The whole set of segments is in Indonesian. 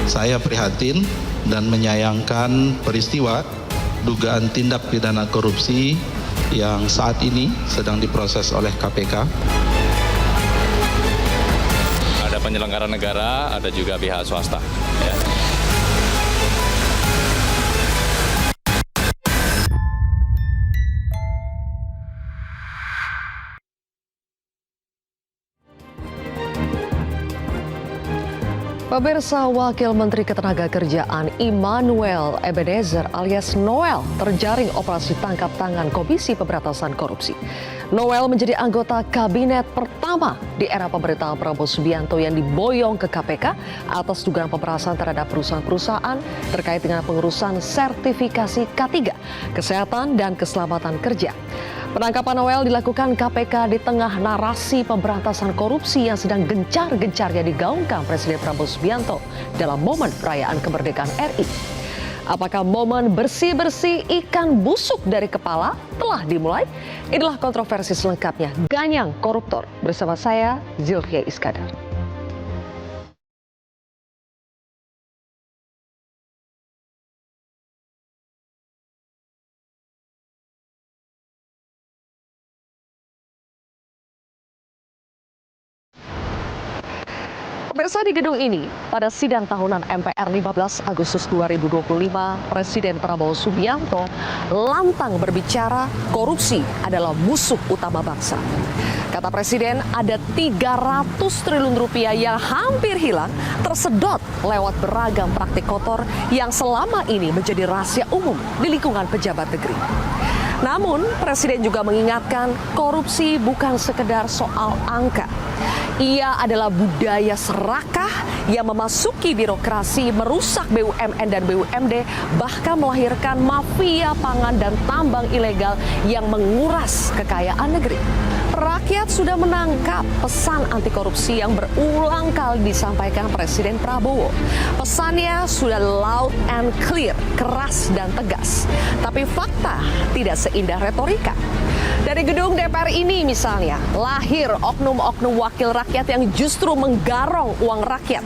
Saya prihatin dan menyayangkan peristiwa dugaan tindak pidana korupsi yang saat ini sedang diproses oleh KPK. Ada penyelenggara negara, ada juga pihak swasta. Ya. Pemirsa, Wakil Menteri Ketenagakerjaan Immanuel Ebenezer alias Noel terjaring operasi tangkap tangan Komisi Pemberantasan Korupsi. Noel menjadi anggota kabinet pertama di era pemerintahan Prabowo Subianto yang diboyong ke KPK atas dugaan pemerasan terhadap perusahaan-perusahaan terkait dengan pengurusan sertifikasi K3, kesehatan dan keselamatan kerja. Penangkapan Noel dilakukan KPK di tengah narasi pemberantasan korupsi yang sedang gencar-gencarnya digaungkan Presiden Prabowo Subianto dalam momen perayaan kemerdekaan RI. Apakah momen bersih-bersih ikan busuk dari kepala telah dimulai? Inilah kontroversi selengkapnya Ganyang Koruptor bersama saya Zilvia Iskandar. Pemirsa, di gedung ini, pada sidang tahunan MPR 15 Agustus 2025, Presiden Prabowo Subianto lantang berbicara korupsi adalah musuh utama bangsa. Kata Presiden, ada 300 triliun rupiah yang hampir hilang tersedot lewat beragam praktik kotor yang selama ini menjadi rahasia umum di lingkungan pejabat negeri. Namun, Presiden juga mengingatkan korupsi bukan sekedar soal angka. Ia adalah budaya serakah yang memasuki birokrasi, merusak BUMN dan BUMD, bahkan melahirkan mafia pangan dan tambang ilegal yang menguras kekayaan negeri. Rakyat sudah menangkap pesan anti korupsi yang berulang kali disampaikan Presiden Prabowo. Pesannya sudah loud and clear, keras dan tegas. Tapi fakta tidak seindah retorika. Dari gedung DPR ini misalnya, lahir oknum-oknum wakil rakyat yang justru menggarong uang rakyat.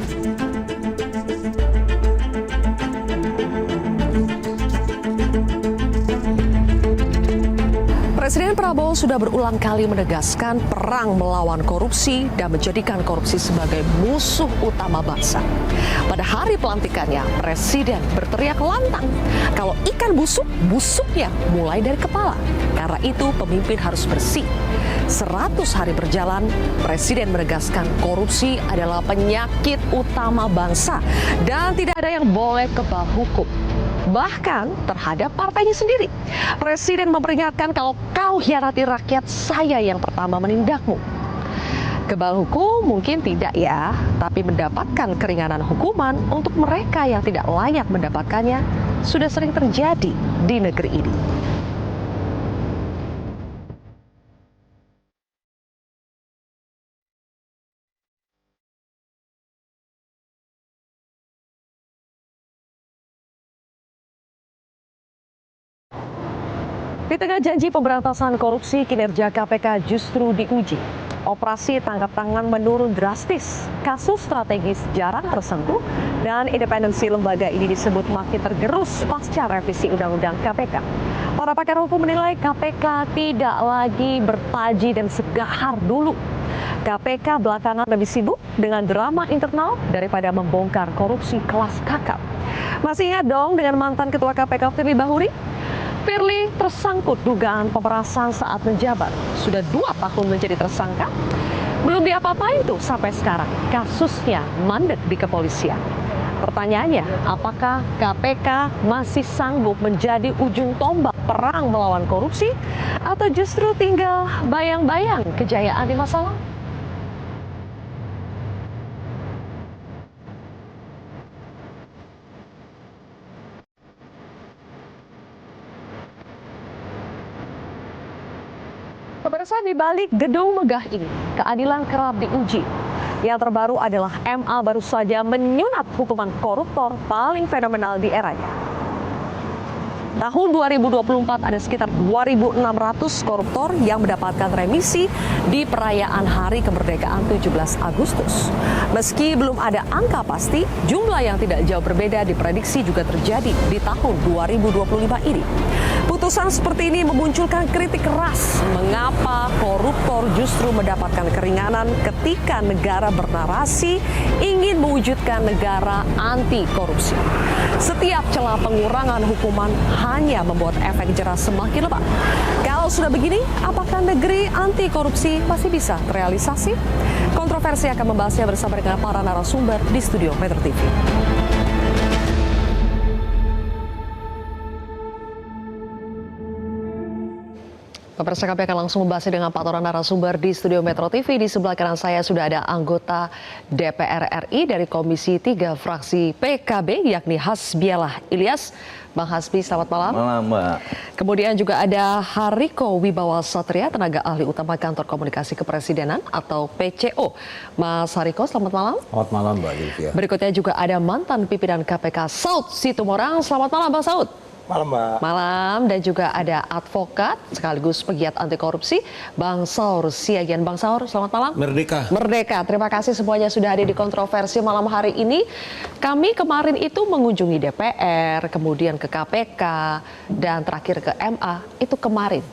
Presiden Prabowo sudah berulang kali menegaskan perang melawan korupsi dan menjadikan korupsi sebagai musuh utama bangsa. Pada hari pelantikannya, Presiden berteriak lantang, kalau ikan busuk, busuknya mulai dari kepala. Karena itu pemimpin harus bersih. 100 hari berjalan, Presiden menegaskan korupsi adalah penyakit utama bangsa dan tidak ada yang boleh kebal hukum. Bahkan terhadap partainya sendiri. Presiden memperingatkan kalau kau hianati rakyat, saya yang pertama menindakmu. Kebal hukum mungkin tidak ya, tapi mendapatkan keringanan hukuman untuk mereka yang tidak layak mendapatkannya sudah sering terjadi di negeri ini. Di tengah janji pemberantasan korupsi, kinerja KPK justru diuji. Operasi tangkap tangan menurun drastis, kasus strategis jarang tersentuh, dan independensi lembaga ini disebut makin tergerus pasca revisi Undang-Undang KPK. Para pakar hukum menilai KPK tidak lagi bertaji dan segahar dulu. KPK belakangan lebih sibuk dengan drama internal daripada membongkar korupsi kelas kakap. Masih ingat dong dengan mantan Ketua KPK Firly Bahuri? Firly tersangkut dugaan pemerasan saat menjabat. Sudah 2 tahun menjadi tersangka. Belum diapa-apain tuh sampai sekarang. Kasusnya mandek di kepolisian. Pertanyaannya, apakah KPK masih sanggup menjadi ujung tombak perang melawan korupsi? Atau justru tinggal bayang-bayang kejayaan di masa lalu? Pemirsa, di balik gedung megah ini, keadilan kerap diuji. Yang terbaru adalah MA baru saja menyunat hukuman koruptor paling fenomenal di eranya. Tahun 2024 ada sekitar 2.600 koruptor yang mendapatkan remisi di perayaan Hari Kemerdekaan 17 Agustus. Meski belum ada angka pasti, jumlah yang tidak jauh berbeda diprediksi juga terjadi di tahun 2025 ini. Putusan seperti ini memunculkan kritik keras mengapa koruptor justru mendapatkan keringanan ketika negara bernarasi ingin mewujudkan negara anti korupsi. Setiap celah pengurangan hukuman hanya membuat efek jerah semakin lebat. Kalau sudah begini, apakah negeri anti korupsi masih bisa terrealisasi? Kontroversi akan membahasnya bersama dengan para narasumber di studio Metro TV. Pemirsa, kami akan langsung membahasnya dengan Pak Toran narasumber di studio Metro TV. Di sebelah kanan saya sudah ada anggota DPR RI dari Komisi 3 fraksi PKB, yakni Hasbialah Ilyas. Bang Hasbi, selamat malam. Malam, Mbak. Kemudian juga ada Hariko Wibawa Satria, tenaga ahli utama Kantor Komunikasi Kepresidenan atau PCO. Mas Hariko, selamat malam. Selamat malam, Mbak Livia. Berikutnya juga ada mantan pimpinan KPK Saud Situmorang. Selamat malam, Bang Saud. Malam, Mbak. Malam, dan juga ada advokat sekaligus pegiat anti korupsi Bang Saur Siagian. Bang Saur, selamat malam. Merdeka. Merdeka. Terima kasih semuanya sudah hadir di kontroversi malam hari ini. Kami kemarin itu mengunjungi DPR, kemudian ke KPK, dan terakhir ke MA. Itu kemarin,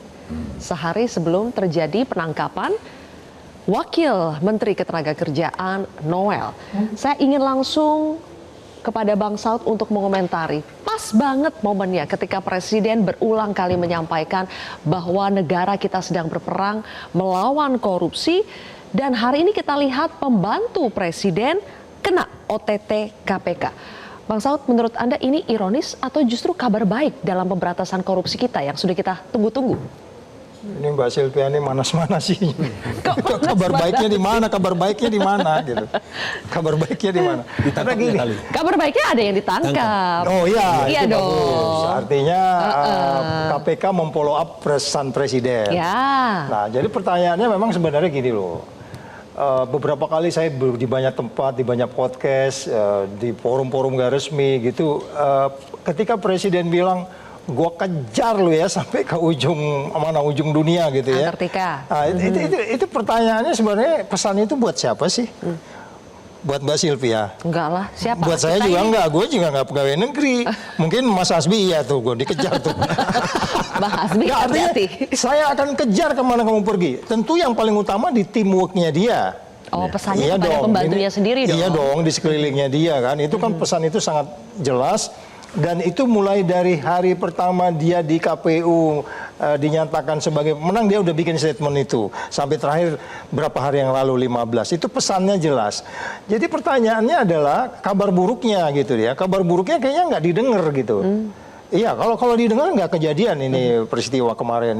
sehari sebelum terjadi penangkapan Wakil Menteri Ketenagakerjaan Noel. Saya ingin langsung kepada Bang Saud untuk mengomentari. Pas banget momennya ketika Presiden berulang kali menyampaikan bahwa negara kita sedang berperang melawan korupsi, dan hari ini kita lihat pembantu Presiden kena OTT KPK. Bang Saud, menurut Anda ini ironis atau justru kabar baik dalam pemberantasan korupsi kita yang sudah kita tunggu-tunggu? Ini Mbak Silvia ini manas-manasinya. Kabar baiknya di mana? Kabar baiknya di mana gitu. Kabar baiknya di mana? Ditangkap kali. Kabar baiknya ada yang ditangkap. Oh iya, iya itu dong. bagus. Artinya KPK memfollow up pesan presiden. Ya. Nah, jadi pertanyaannya memang sebenarnya gini loh. Beberapa kali saya di banyak tempat, di banyak podcast, di forum-forum gak resmi gitu. Ketika presiden bilang, gua kejar lu ya sampai ke ujung dunia gitu ya. Antartika. Nah, itu pertanyaannya sebenarnya pesan itu buat siapa sih? Buat Mbak Silvia? Enggak lah, siapa? Buat saya juga enggak, gue juga enggak pegawai negeri. Mungkin Mas Hasbi iya tuh, gue dikejar tuh. Bang Hasbi, hati-hati. Saya akan kejar kemana kamu pergi. Tentu yang paling utama di teamworknya dia. Oh, pesannya kepada pembantunya sendiri dong. Iya dong, di sekelilingnya dia kan. Itu kan pesan itu sangat jelas. Dan itu mulai dari hari pertama dia di KPU dinyatakan sebagai pemenang, dia udah bikin statement itu. Sampai terakhir berapa hari yang lalu, 15. Itu pesannya jelas. Jadi pertanyaannya adalah kabar buruknya gitu ya. Kabar buruknya kayaknya nggak didengar gitu. Iya, kalau didengar nggak kejadian ini peristiwa kemarin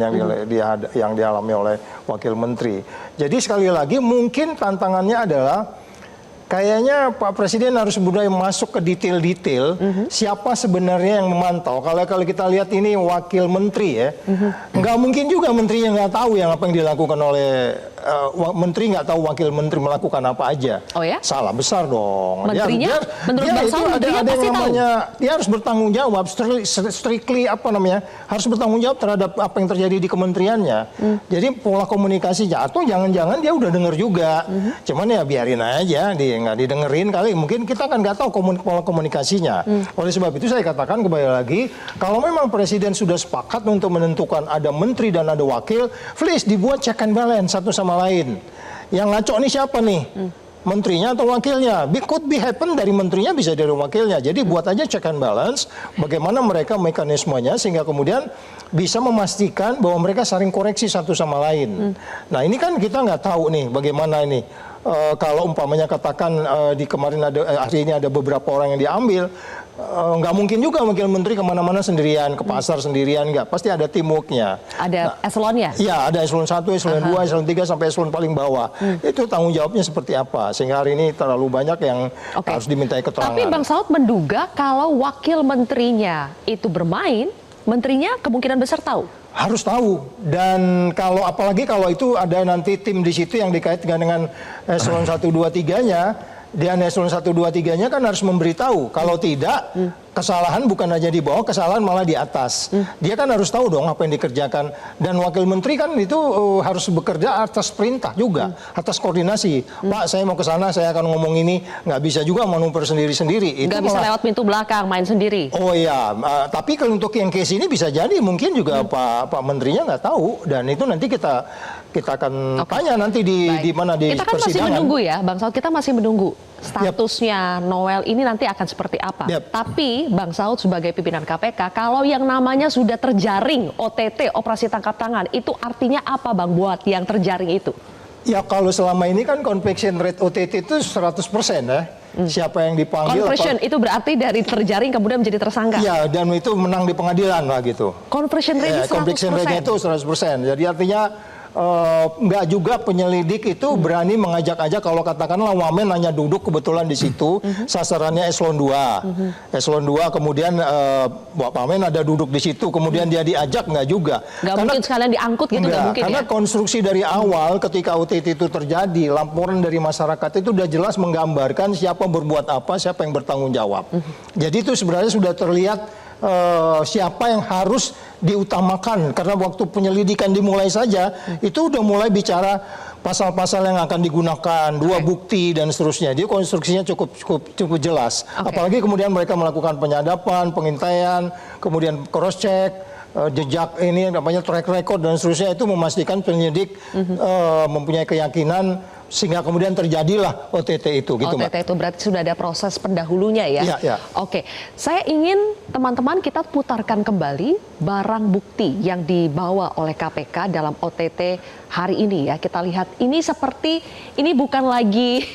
yang dialami oleh Wakil Menteri. Jadi sekali lagi mungkin tantangannya adalah kayaknya Pak Presiden harus mulai masuk ke detail-detail siapa sebenarnya yang memantau. Kalau kita lihat ini Wakil Menteri ya, nggak mungkin juga menterinya nggak tahu yang apa yang dilakukan oleh menteri, nggak tahu Wakil Menteri melakukan apa aja. Oh ya? Salah besar dong. Menterinya, menurut Bang Saud, menterinya pasti tahu. Dia harus bertanggung jawab, strictly harus bertanggung jawab terhadap apa yang terjadi di kementeriannya. Jadi pola komunikasinya, atau jangan-jangan dia udah dengar juga. Cuman ya biarin aja, dia nggak didengerin kali. Mungkin kita kan nggak tahu pola komunikasinya. Oleh sebab itu saya katakan kembali lagi, kalau memang Presiden sudah sepakat untuk menentukan ada menteri dan ada wakil, please dibuat check and balance satu sama lain. Yang ngaco nih siapa nih? Menterinya atau wakilnya? Could be happen dari menterinya, bisa dari wakilnya. Jadi buat aja check and balance, bagaimana mereka mekanismenya sehingga kemudian bisa memastikan bahwa mereka saling koreksi satu sama lain. Nah ini kan kita nggak tahu nih bagaimana ini. Kalau umpamanya katakan di kemarin hari ini ada beberapa orang yang diambil, nggak mungkin juga Wakil Menteri kemana-mana sendirian, ke pasar sendirian, nggak. Pasti ada teamworknya. Ada eselonnya? Iya, ada eselon 1, eselon 2, eselon 3, sampai eselon paling bawah. Itu tanggung jawabnya seperti apa. Sehingga hari ini terlalu banyak yang harus dimintai keterangan. Tapi Bang Saud menduga kalau Wakil Menterinya itu bermain, menterinya kemungkinan besar tahu? Harus tahu. Dan apalagi kalau itu ada nanti tim di situ yang dikaitkan dengan eselon 1, 2, 3-nya, Dia eselon 1, 2, 3-nya kan harus memberitahu. Kalau tidak, kesalahan bukan aja di bawah, kesalahan malah di atas. Dia kan harus tahu dong apa yang dikerjakan. Dan wakil menteri kan itu harus bekerja atas perintah juga, atas koordinasi. Pak, saya mau ke sana, saya akan ngomong ini. Nggak bisa juga manuver sendiri-sendiri. Nggak bisa lewat pintu belakang, main sendiri. Oh iya, tapi kalau untuk yang case ini bisa jadi mungkin juga Pak Menterinya nggak tahu. Dan itu nanti kita akan tanya nanti di mana di kita kan persidangan. masih menunggu ya, Bang Saud, kita masih menunggu statusnya Noel ini nanti akan seperti apa. Tapi Bang Saud sebagai pimpinan KPK, kalau yang namanya sudah terjaring OTT, operasi tangkap tangan, itu artinya apa Bang buat yang terjaring itu? Ya kalau selama ini kan conviction rate OTT itu 100% ya. Siapa yang dipanggil. Conversion itu berarti dari terjaring kemudian menjadi tersangka. Iya, dan itu menang di pengadilan lah gitu. Conversion rate 100%. Conviction rate itu 100%. Jadi artinya nggak juga penyelidik itu berani mengajak-ajak, kalau katakanlah wamen hanya duduk kebetulan di situ, sasarannya eselon 2. Eselon 2 kemudian wamen ada duduk di situ, kemudian dia diajak, nggak juga. Nggak mungkin sekalian diangkut gitu, nggak mungkin karena ya? konstruksi dari awal ketika OTT itu terjadi, laporan dari masyarakat itu udah jelas menggambarkan siapa berbuat apa, siapa yang bertanggung jawab. Jadi itu sebenarnya sudah terlihat siapa yang harus diutamakan, karena waktu penyelidikan dimulai saja itu udah mulai bicara pasal-pasal yang akan digunakan, dua bukti dan seterusnya. Dia konstruksinya cukup jelas. Apalagi kemudian mereka melakukan penyadapan, pengintaian, kemudian cross check, jejak ini namanya track record dan seterusnya, itu memastikan penyidik mempunyai keyakinan sehingga kemudian terjadilah OTT itu gitu, OTT Mbak. itu berarti sudah ada proses pendahulunya ya? Iya, iya. Oke, saya ingin teman-teman kita putarkan kembali barang bukti yang dibawa oleh KPK dalam OTT hari ini ya. Kita lihat ini seperti, ini bukan lagi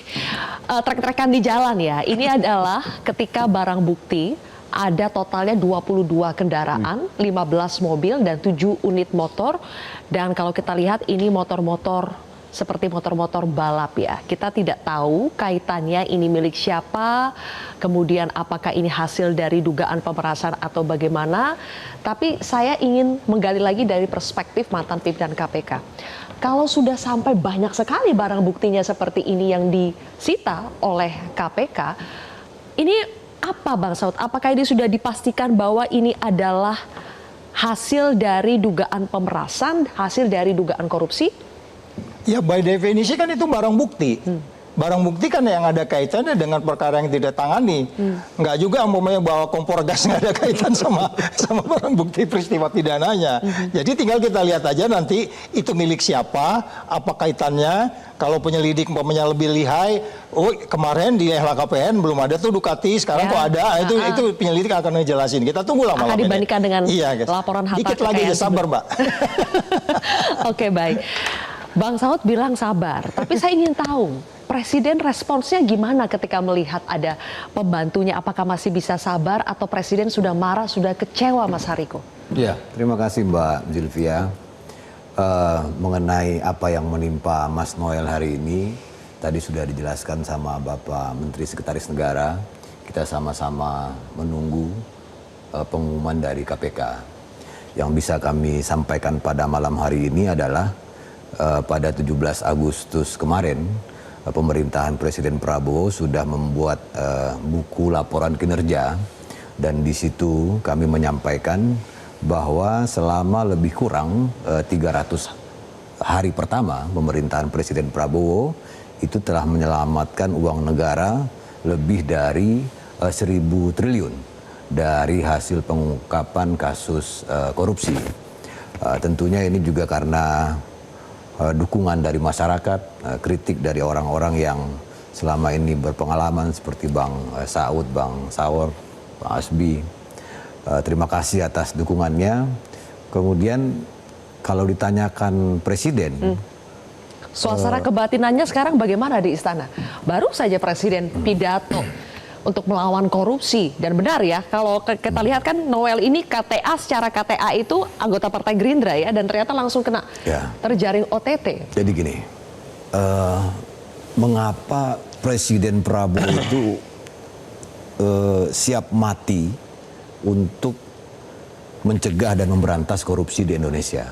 trek-trekan di jalan ya. Ini adalah ketika barang bukti ada totalnya 22 kendaraan, 15 mobil dan 7 unit motor. Dan kalau kita lihat ini motor-motor seperti motor-motor balap ya. Kita tidak tahu kaitannya ini milik siapa, kemudian apakah ini hasil dari dugaan pemerasan atau bagaimana. Tapi saya ingin menggali lagi dari perspektif mantan pimpinan KPK. Kalau sudah sampai banyak sekali barang buktinya seperti ini yang disita oleh KPK, ini apa Bang Saud? Apakah ini sudah dipastikan bahwa ini adalah hasil dari dugaan pemerasan, hasil dari dugaan korupsi? Ya by definisi kan itu barang bukti. Barang bukti kan yang ada kaitannya dengan perkara yang tidak tangani. Nggak juga umpamanya bawa kompor gas nggak ada kaitan sama barang bukti peristiwa pidananya. Jadi tinggal kita lihat aja nanti itu milik siapa, apa kaitannya. Kalau penyelidik umpamanya lebih lihai, oh kemarin di LHKPN belum ada tuh Ducati, sekarang kok ada. Itu penyelidik akan ngejelasin. Kita tunggulah malam akan dibandingkan ini. dengan Iya, laporan harta dikit lagi aja, sabar Mbak. Oke, baik. Bang Saud bilang sabar, tapi saya ingin tahu Presiden responsnya gimana ketika melihat ada pembantunya? Apakah masih bisa sabar atau Presiden sudah marah, sudah kecewa, Mas Hariko? Ya, terima kasih Mbak Zilvia. Mengenai apa yang menimpa Mas Noel hari ini, tadi sudah dijelaskan sama Bapak Menteri Sekretaris Negara. Kita sama-sama menunggu pengumuman dari KPK. Yang bisa kami sampaikan pada malam hari ini adalah pada 17 Agustus kemarin, pemerintahan Presiden Prabowo sudah membuat buku laporan kinerja, dan di situ kami menyampaikan bahwa selama lebih kurang 300 hari pertama pemerintahan Presiden Prabowo itu telah menyelamatkan uang negara lebih dari 1.000 triliun dari hasil pengungkapan kasus korupsi. Tentunya ini juga karena dukungan dari masyarakat, kritik dari orang-orang yang selama ini berpengalaman seperti Bang Saud, Bang Saur, Bang Asbi. Terima kasih atas dukungannya. Kemudian kalau ditanyakan Presiden, suasana kebatinannya sekarang bagaimana di istana? Baru saja Presiden pidato untuk melawan korupsi, dan benar ya kalau kita lihat kan Noel ini KTA, secara KTA itu anggota Partai Gerindra ya, dan ternyata langsung kena terjaring OTT. Jadi gini, mengapa Presiden Prabowo itu siap mati untuk mencegah dan memberantas korupsi di Indonesia?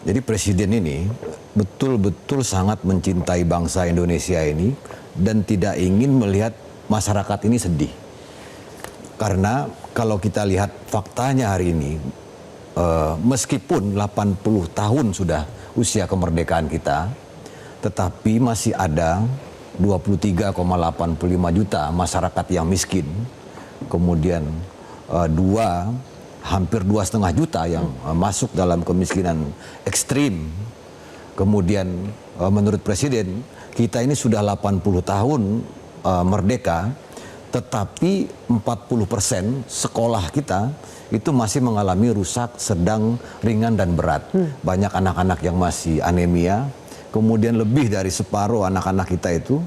Jadi presiden ini betul-betul sangat mencintai bangsa Indonesia ini dan tidak ingin melihat masyarakat ini sedih. Karena kalau kita lihat faktanya hari ini, meskipun 80 tahun sudah usia kemerdekaan kita, tetapi masih ada 23,85 juta masyarakat yang miskin. Kemudian hampir 2,5 juta yang masuk dalam kemiskinan ekstrim. Kemudian menurut Presiden, kita ini sudah 80 tahun merdeka, tetapi 40% sekolah kita itu masih mengalami rusak, sedang, ringan, dan berat. Banyak anak-anak yang masih anemia, kemudian lebih dari separuh anak-anak kita itu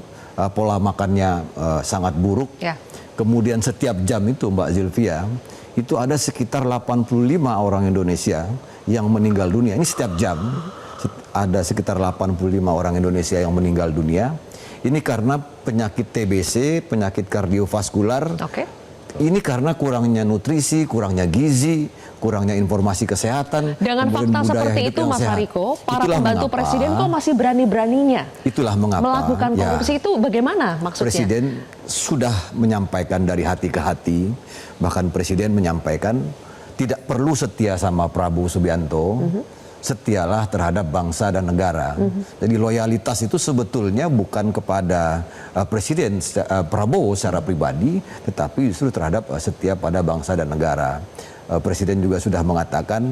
pola makannya sangat buruk. Ya. Kemudian setiap jam itu Mbak Zilvia, itu ada sekitar 85 orang Indonesia yang meninggal dunia. Ini setiap jam ada sekitar 85 orang Indonesia yang meninggal dunia. Ini karena penyakit TBC, penyakit kardiovaskular. Oke. Ini karena kurangnya nutrisi, kurangnya gizi, kurangnya informasi kesehatan. Dengan fakta seperti itu Mas Hariko, para pembantu presiden kok masih berani-beraninya melakukan korupsi, itu bagaimana maksudnya? Presiden sudah menyampaikan dari hati ke hati, bahkan presiden menyampaikan tidak perlu setia sama Prabowo Subianto, setialah terhadap bangsa dan negara. Jadi loyalitas itu sebetulnya bukan kepada Presiden Prabowo secara pribadi, tetapi justru terhadap setia pada bangsa dan negara. Presiden juga sudah mengatakan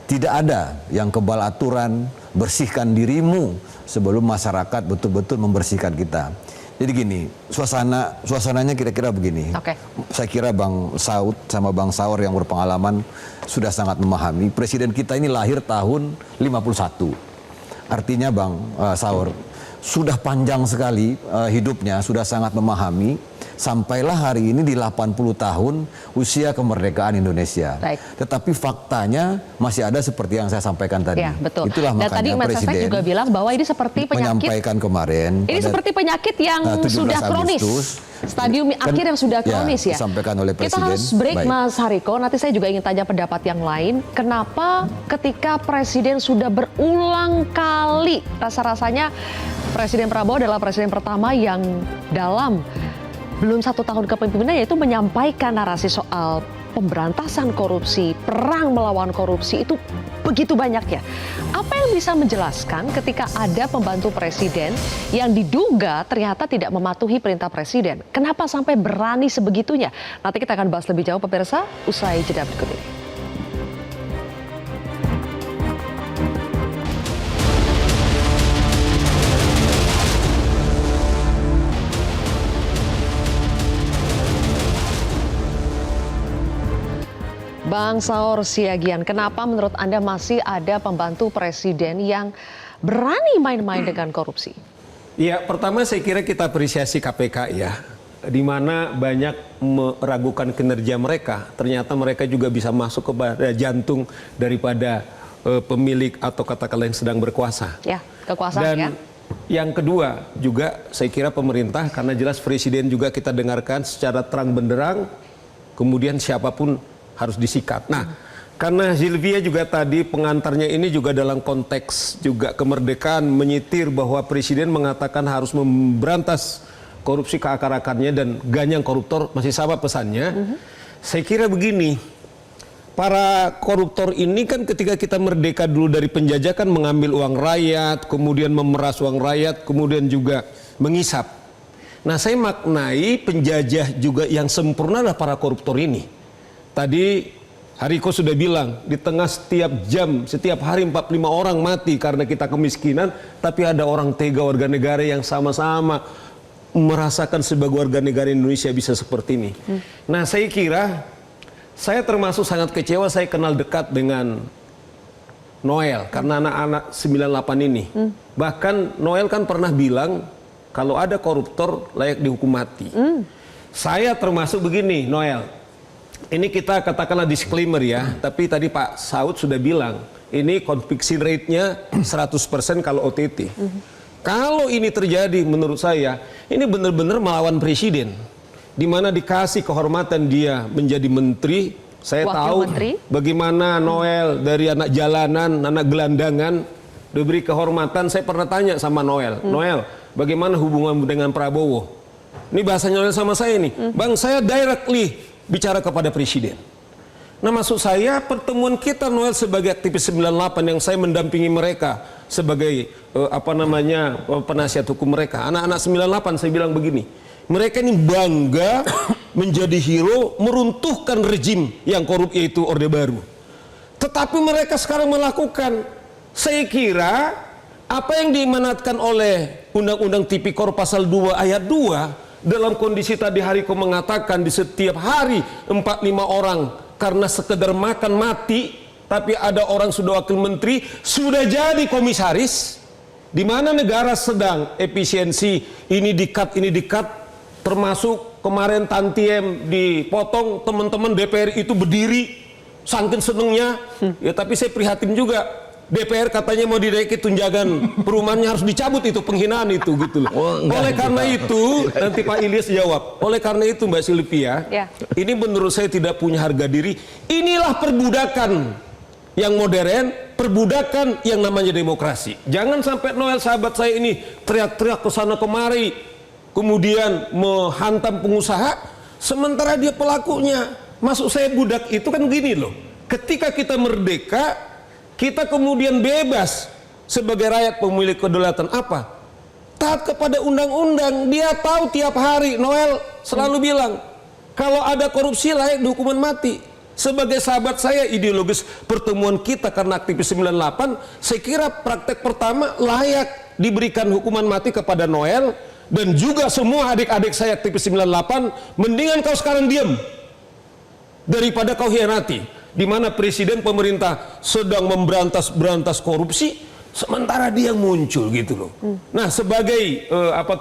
tidak ada yang kebal aturan, bersihkan dirimu sebelum masyarakat betul-betul membersihkan kita. Jadi gini, suasananya kira-kira begini. Saya kira Bang Saud sama Bang Saur yang berpengalaman sudah sangat memahami. Presiden kita ini lahir tahun 51. Artinya Bang Saur, sudah panjang sekali hidupnya, sudah sangat memahami. Sampailah hari ini di 80 tahun usia kemerdekaan Indonesia. Baik. Tetapi faktanya masih ada seperti yang saya sampaikan tadi. Ya, betul. Itulah makanya tadi Presiden juga bilang bahwa ini seperti penyakit. Menyampaikan kemarin. Ini seperti penyakit yang sudah kronis. Stadium akhir yang sudah kronis ya. Disampaikan oleh Presiden. Kita harus break. Baik. Mas Hariko. Nanti saya juga ingin tanya pendapat yang lain. Kenapa ketika Presiden sudah berulang kali, rasa-rasanya Presiden Prabowo adalah presiden pertama yang dalam belum 1 tahun kepemimpinannya itu menyampaikan narasi soal pemberantasan korupsi, perang melawan korupsi itu begitu banyaknya. Apa yang bisa menjelaskan ketika ada pembantu presiden yang diduga ternyata tidak mematuhi perintah presiden? Kenapa sampai berani sebegitunya? Nanti kita akan bahas lebih jauh pemirsa, usai jeda berikut ini. Bang Saur Siagian, kenapa menurut Anda masih ada pembantu presiden yang berani main-main dengan korupsi? Ya, pertama saya kira kita apresiasi KPK ya, di mana banyak meragukan kinerja mereka. Ternyata mereka juga bisa masuk kepada jantung daripada pemilik atau katakanlah yang sedang berkuasa. Ya, kekuasaan dan ya. Yang kedua juga saya kira pemerintah, karena jelas presiden juga kita dengarkan secara terang benderang, kemudian siapapun harus disikat. Nah, karena Zilvia juga tadi pengantarnya ini juga dalam konteks juga kemerdekaan menyitir bahwa presiden mengatakan harus memberantas korupsi ke akar-akarnya dan ganyang koruptor, masih sama pesannya. Saya kira begini, para koruptor ini kan ketika kita merdeka dulu dari penjajahan mengambil uang rakyat, kemudian memeras uang rakyat, kemudian juga mengisap. Nah, saya maknai penjajah juga yang sempurna adalah para koruptor ini. Tadi Hariko sudah bilang, di tengah setiap jam, setiap hari 45 orang mati karena kita kemiskinan, tapi ada orang tega warga negara yang sama-sama merasakan sebagai warga negara Indonesia bisa seperti ini. Nah, saya kira, saya termasuk sangat kecewa, saya kenal dekat dengan Noel, karena anak-anak 98 ini. Bahkan Noel kan pernah bilang, kalau ada koruptor layak dihukum mati. Saya termasuk begini, Noel. Ini kita katakanlah disclaimer ya, tapi tadi Pak Saud sudah bilang, ini conviction rate-nya 100% kalau OTT. Kalau ini terjadi menurut saya, ini benar-benar melawan presiden. Di mana dikasih kehormatan dia menjadi menteri Saya Wakil tahu Menteri. bagaimana Noel dari anak jalanan, anak gelandangan diberi kehormatan. Saya pernah tanya sama Noel, Noel, bagaimana hubungan dengan Prabowo? Ini bahasa Noel sama saya nih, Bang, saya directly bicara kepada Presiden. Nah, maksud saya pertemuan kita Noel sebagai aktivis 98 yang saya mendampingi mereka sebagai penasihat hukum mereka. Anak-anak 98 saya bilang begini, mereka ini bangga menjadi hero meruntuhkan rejim yang korup yaitu Orde Baru. Tetapi mereka sekarang melakukan, saya kira apa yang diamanatkan oleh Undang-Undang Tipikor pasal 2 ayat 2 dalam kondisi tadi Hariko mengatakan di setiap hari 4-5 orang karena sekedar makan mati, tapi ada orang sudah wakil menteri, sudah jadi komisaris, di mana negara sedang efisiensi, ini di-cut, termasuk kemarin tantiem dipotong, teman-teman DPR itu berdiri, saking senengnya, ya tapi saya prihatin juga, DPR katanya mau dinaiki tunjangan perumahannya harus dicabut itu, penghinaan itu gitu loh. Oleh karena itu, nanti Pak Ilyas jawab. Oleh karena itu Mbak Sylvia, ini menurut saya tidak punya harga diri. Inilah perbudakan yang modern, perbudakan yang namanya demokrasi. Jangan sampai Noel sahabat saya ini teriak-teriak ke sana kemari, kemudian menghantam pengusaha, sementara dia pelakunya. Maksud saya budak itu kan gini loh, ketika kita merdeka, kita kemudian bebas sebagai rakyat pemilik kedaulatan apa? Taat kepada undang-undang. Dia tahu tiap hari, Noel selalu bilang, kalau ada korupsi layak dihukuman mati. Sebagai sahabat saya ideologis pertemuan kita karena aktivis 98, saya kira praktek pertama layak diberikan hukuman mati kepada Noel dan juga semua adik-adik saya aktivis 98, mendingan kau sekarang diam daripada kau hianati, di mana presiden pemerintah sedang memberantas korupsi sementara dia muncul gitu loh. Nah, sebagai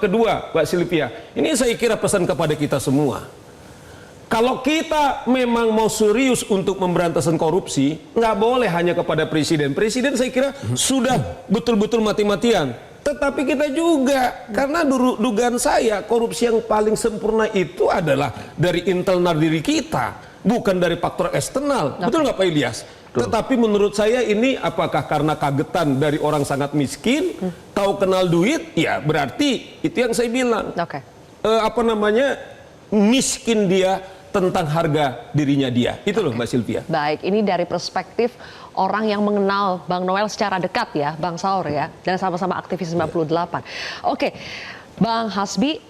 kedua Mbak Sylvia, ini saya kira pesan kepada kita semua. Kalau kita memang mau serius untuk pemberantasan korupsi, nggak boleh hanya kepada presiden. Presiden saya kira sudah betul-betul mati-matian. Tetapi kita juga, karena dugaan saya korupsi yang paling sempurna itu adalah dari internal diri kita, bukan dari faktor eksternal. Betul nggak Pak Ilyas? Tetapi menurut saya ini apakah karena kagetan dari orang sangat miskin, tahu kenal duit, ya berarti itu yang saya bilang. Miskin dia tentang harga dirinya dia. Itu loh Mbak Sylvia. Baik, ini dari perspektif orang yang mengenal Bang Noel secara dekat ya, Bang Saur ya, dan sama-sama aktivis 98. Oke, Bang Hasbi,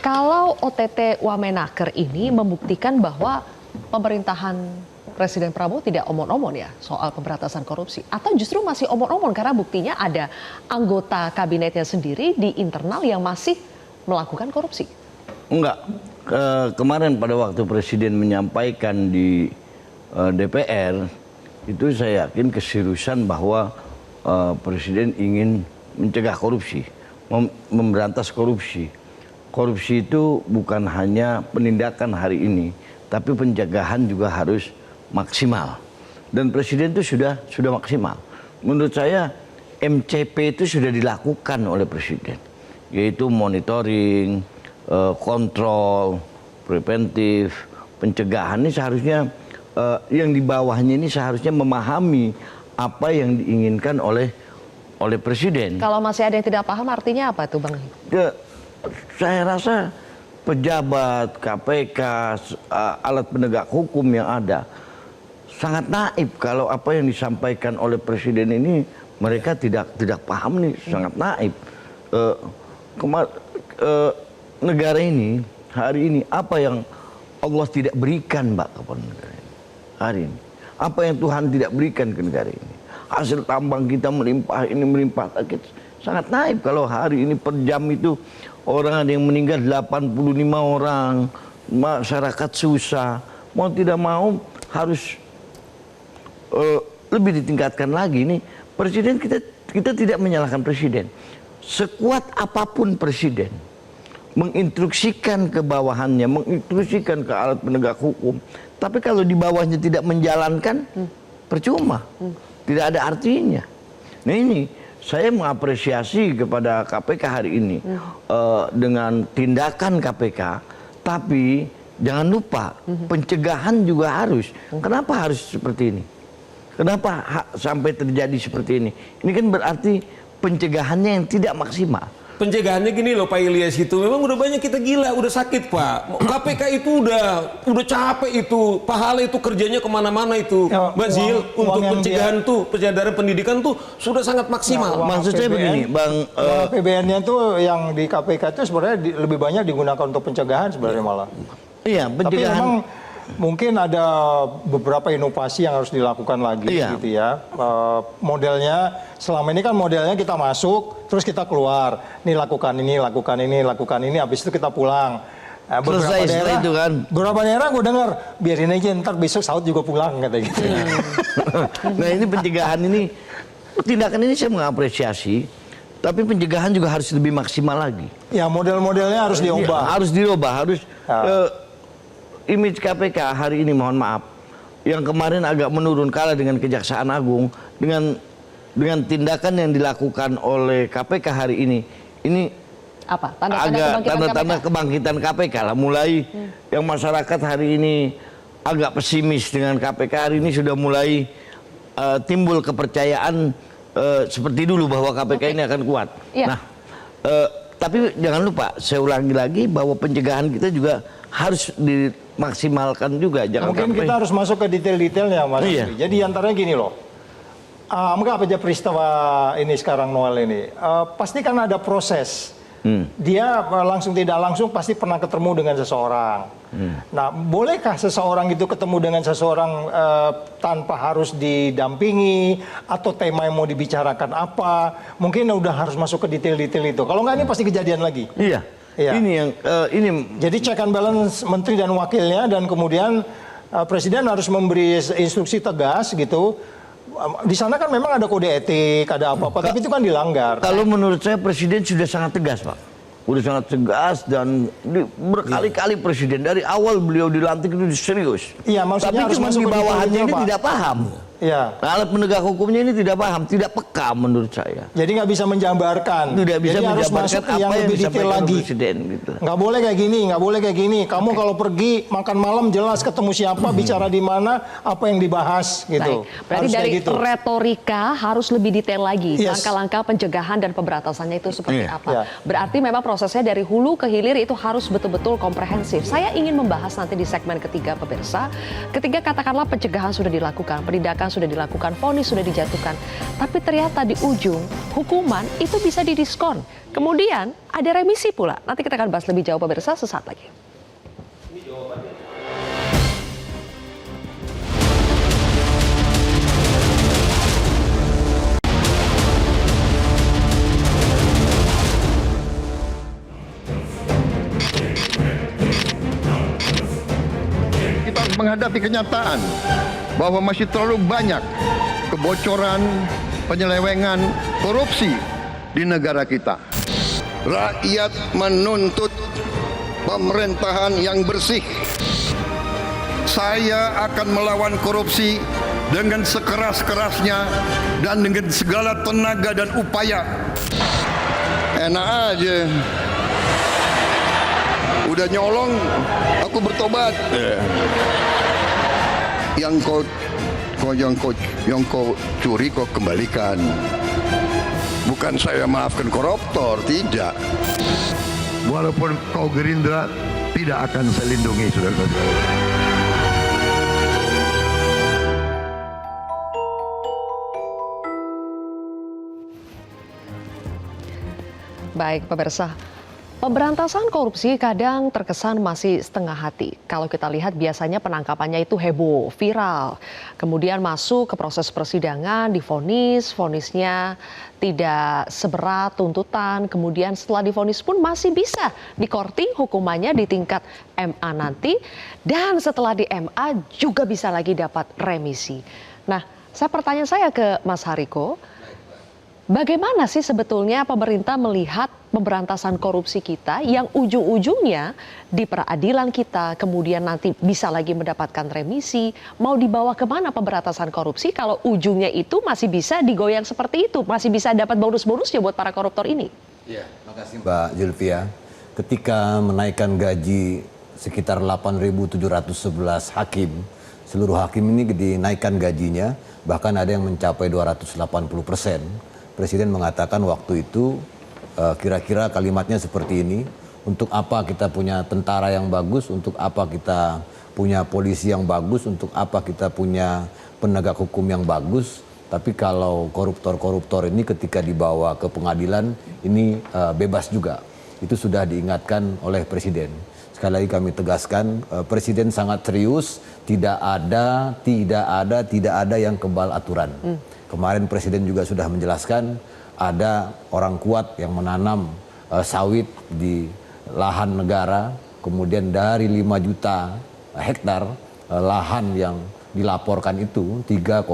kalau OTT Wamenaker ini membuktikan bahwa pemerintahan Presiden Prabowo tidak omon-omon ya soal pemberantasan korupsi, atau justru masih omon-omon karena buktinya ada anggota kabinetnya sendiri di internal yang masih melakukan korupsi? Enggak. Kemarin pada waktu Presiden menyampaikan di DPR, itu saya yakin keseriusan bahwa Presiden ingin mencegah korupsi, memberantas korupsi. Korupsi itu bukan hanya penindakan hari ini, tapi pencegahan juga harus maksimal. Dan Presiden itu sudah maksimal. Menurut saya MCP itu sudah dilakukan oleh Presiden, yaitu monitoring, kontrol, preventif, pencegahan. Ini seharusnya yang di bawahnya ini seharusnya memahami apa yang diinginkan oleh Presiden. Kalau masih ada yang tidak paham artinya apa itu Bang? Saya rasa pejabat KPK, alat penegak hukum yang ada sangat naif kalau apa yang disampaikan oleh Presiden ini mereka tidak paham nih, sangat naif. Negara ini hari ini apa yang Allah tidak berikan Mbak kepada negara ini hari ini, apa yang Tuhan tidak berikan ke negara ini, hasil tambang kita melimpah, ini melimpah, sangat naif kalau hari ini per jam itu orang ada yang meninggal 85 orang, masyarakat susah, mau tidak mau harus lebih ditingkatkan lagi. Nih Presiden, kita tidak menyalahkan Presiden, sekuat apapun Presiden menginstruksikan ke bawahannya, menginstruksikan ke alat penegak hukum. Tapi kalau di bawahnya tidak menjalankan, percuma. Tidak ada artinya. Nah ini, saya mengapresiasi kepada KPK hari ini dengan tindakan KPK, tapi jangan lupa pencegahan juga harus. Kenapa harus seperti ini? Kenapa sampai terjadi seperti ini? Ini kan berarti pencegahannya yang tidak maksimal. Pencegahannya gini loh Pak Ilyas, itu memang udah banyak kita gila, udah sakit Pak. KPK itu udah capek itu, pahala itu kerjanya kemana-mana itu. Ya, Mbak Zil, untuk yang pencegahan tuh, penyadaran pendidikan tuh sudah sangat maksimal. Maksud saya begini, Bang. APBN-nya tuh yang di KPK itu sebenarnya lebih banyak digunakan untuk pencegahan sebenarnya malah. Iya, Tapi pencegahan. memang mungkin ada beberapa inovasi yang harus dilakukan lagi gitu ya. Modelnya selama ini kan modelnya kita masuk terus kita keluar. Nih lakukan ini, lakukan ini, lakukan ini, habis itu kita pulang. Selesai setelah itu kan. Beberapa daerah gue dengar biarin aja ntar besok Saud juga pulang kata gitu. Nah ini pencegahan ini, tindakan ini saya mengapresiasi, tapi pencegahan juga harus lebih maksimal lagi. Ya model-modelnya harus diubah. Harus dirubah, harus image KPK hari ini mohon maaf, yang kemarin agak menurun kalah dengan Kejaksaan Agung, dengan tindakan yang dilakukan oleh KPK hari ini Apa? tanda-tanda kebangkitan KPK lah. Mulai yang masyarakat hari ini agak pesimis dengan KPK, hari ini sudah mulai timbul kepercayaan seperti dulu bahwa KPK ini akan kuat. Iya. Nah, tapi jangan lupa, saya ulangi lagi bahwa pencegahan kita juga harus dimaksimalkan juga. Jangan Mungkin sampai kita harus masuk ke detail-detailnya Mas. Iya. Jadi antaranya gini loh. Anggap aja peristiwa ini sekarang Noel ini. Pasti kan ada proses. Dia langsung tidak langsung pasti pernah ketemu dengan seseorang. Nah, bolehkah seseorang itu ketemu dengan seseorang tanpa harus didampingi atau tema yang mau dibicarakan apa? Mungkin udah harus masuk ke detail-detail itu. Kalau nggak ini pasti kejadian lagi. Iya. Iya. Ini yang ini Jadi check and balance menteri dan wakilnya dan kemudian presiden harus memberi instruksi tegas gitu. Di sana kan memang ada kode etik, ada apa-apa, tapi itu kan dilanggar. kalau menurut saya presiden sudah sangat tegas, Pak. Udah sangat tegas dan berkali-kali presiden dari awal beliau dilantik itu serius. Iya, maksudnya Tapi harus cuma masuk di ke bawahannya detailnya, ini Pak. tidak paham. Iya. Alat penegak hukumnya ini tidak paham, tidak peka menurut saya. Jadi nggak bisa menjabarkan. Tidak bisa Jadi harus menjabarkan masuk ke yang apa yang lebih detail disampaikan oleh lagi. presiden gitu. Nggak boleh kayak gini, nggak boleh kayak gini. Kamu kalau pergi makan malam jelas ketemu siapa, bicara di mana, apa yang dibahas gitu. Baik, berarti Harus kayak dari gitu. retorika harus lebih detail lagi. Yes. Langkah-langkah pencegahan dan pemberantasannya itu seperti Iya. apa. Iya. Berarti memang prosesnya dari hulu ke hilir itu harus betul-betul komprehensif. Saya ingin membahas nanti di segmen ketiga pemirsa. Ketika katakanlah pencegahan sudah dilakukan, penindakan sudah dilakukan, vonis sudah dijatuhkan. Tapi ternyata di ujung hukuman itu bisa didiskon. Kemudian ada remisi pula. Nanti kita akan bahas lebih jauh pemirsa sesaat lagi. Kita harus menghadapi kenyataan bahwa masih terlalu banyak kebocoran, penyelewengan, korupsi di negara kita. Rakyat menuntut pemerintahan yang bersih. Saya akan melawan korupsi dengan sekeras-kerasnya dan dengan segala tenaga dan upaya. Enak aja. Udah nyolong, aku bertobat. Yang kau curi kau kembalikan. Bukan saya maafkan koruptor, tidak. Walaupun kau Gerindra, tidak akan saya lindungi, saudara-saudara. Baik pemirsa, pemberantasan korupsi kadang terkesan masih setengah hati. Kalau kita lihat biasanya penangkapannya itu heboh, viral. Kemudian masuk ke proses persidangan, divonis, vonisnya tidak seberat tuntutan. Kemudian setelah divonis pun masih bisa dikorting hukumannya di tingkat MA nanti. Dan setelah di MA juga bisa lagi dapat remisi. Nah, pertanyaan saya ke Mas Hariko. Bagaimana sih sebetulnya pemerintah melihat pemberantasan korupsi kita yang ujung-ujungnya di peradilan kita kemudian nanti bisa lagi mendapatkan remisi? Mau dibawa kemana pemberantasan korupsi kalau ujungnya itu masih bisa digoyang seperti itu? Masih bisa dapat bonus-bonusnya buat para koruptor ini? Ya, makasih Mbak Zulfia. Ketika menaikkan gaji sekitar 8.711 hakim. Seluruh hakim ini dinaikkan gajinya, bahkan ada yang mencapai 280%. Presiden mengatakan waktu itu kira-kira kalimatnya seperti ini, untuk apa kita punya tentara yang bagus, untuk apa kita punya polisi yang bagus, untuk apa kita punya penegak hukum yang bagus, tapi kalau koruptor-koruptor ini ketika dibawa ke pengadilan ini bebas juga. Itu sudah diingatkan oleh Presiden. Sekali lagi kami tegaskan, Presiden sangat serius, tidak ada yang kebal aturan. Kemarin Presiden juga sudah menjelaskan ada orang kuat yang menanam sawit di lahan negara, kemudian dari 5 juta hektar lahan yang dilaporkan itu 3,1